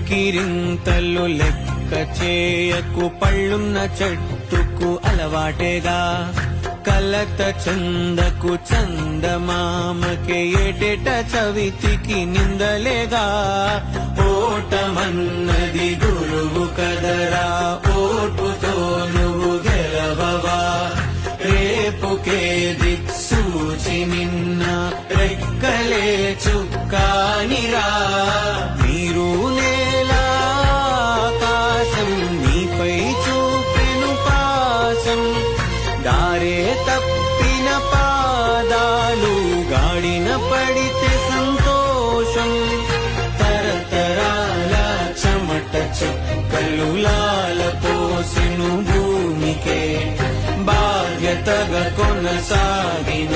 కేరింతలు లెక్క చేయకు, పళ్ళున్న చెట్టుకు అలవాటేగా. కలత చందకు చందమామకే ఏటేట చవితికి నిందలేగా. ఓటమన్నది గురువు కదరా, ఓటుతో నువ్వు గెలవవా. రేపుకే దిక్సూచి నిన్న రెక్కలే చుక్కానిరా. మీరు నేల ఆకాశం నీపై చూపెను పాశం. దారే తప్పిన పాదాలు గాడిన పడితే సంతోషం. తరతరాల చెమట చుక్కలు లాల పోసెను భూమికే. బాధ్యతగా కొనసాగిన